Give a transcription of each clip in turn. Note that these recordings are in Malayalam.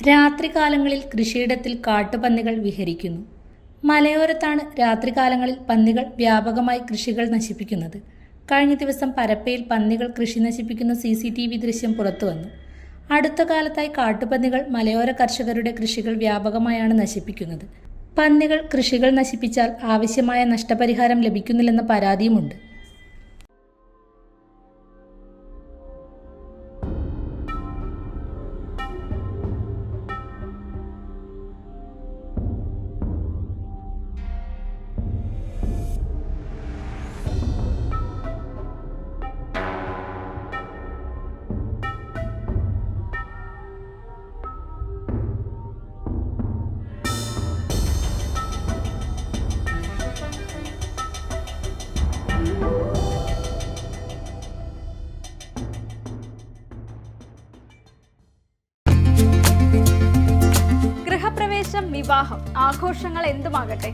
രാത്രികാലങ്ങളിൽ കൃഷിയിടത്തിൽ കാട്ടുപന്നികൾ വിഹരിക്കുന്നു. മലയോരത്താണ് രാത്രികാലങ്ങളിൽ പന്നികൾ വ്യാപകമായി കൃഷികൾ നശിപ്പിക്കുന്നത്. കഴിഞ്ഞ ദിവസം പരപ്പയിൽ പന്നികൾ കൃഷി നശിപ്പിക്കുന്ന CCTV ദൃശ്യം പുറത്തുവന്നു. അടുത്ത കാലത്തായി കാട്ടുപന്നികൾ മലയോര കർഷകരുടെ കൃഷികൾ വ്യാപകമായാണ് നശിപ്പിക്കുന്നത്. പന്നികൾ കൃഷികൾ നശിപ്പിച്ചാൽ ആവശ്യമായ നഷ്ടപരിഹാരം ലഭിക്കുന്നില്ലെന്ന പരാതിയുമുണ്ട്. ഗൃഹപ്രവേശം, വിവാഹം, ആഘോഷങ്ങൾ എന്തുമാകട്ടെ,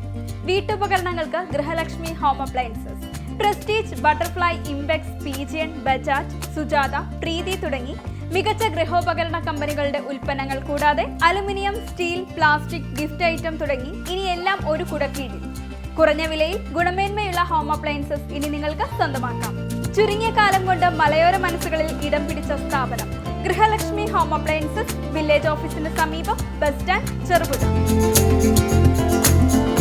വീട്ടുപകരണങ്ങൾക്ക് Grihalakshmi home appliances, Prestige, Butterfly, Impex, Pigeon, Bajaj, Sujata, Preethi തുടങ്ങി മികച്ച ഗൃഹോപകരണ കമ്പനികളുടെ ഉൽപ്പന്നങ്ങൾ കൂടാതെ aluminium, steel, plastic, gift item തുടങ്ങി ഇനി എല്ലാം ഒരു കുടക്കീഴിൽ. കുറഞ്ഞ വിലയിൽ ഗുണമേന്മയുള്ള ഹോം അപ്ലയൻസസ് ഇനി നിങ്ങൾക്ക് സ്വന്തമാക്കാം. ചുരുങ്ങിയ കാലം കൊണ്ട് മലയോര മനസ്സുകളിൽ ഇടം പിടിച്ച സ്ഥാപനം ഗൃഹലക്ഷ്മി ഹോം അപ്ലയൻസസ്, വില്ലേജ് ഓഫീസിന് സമീപം, ബസ് സ്റ്റാൻഡ്, ചെറുപുഴ.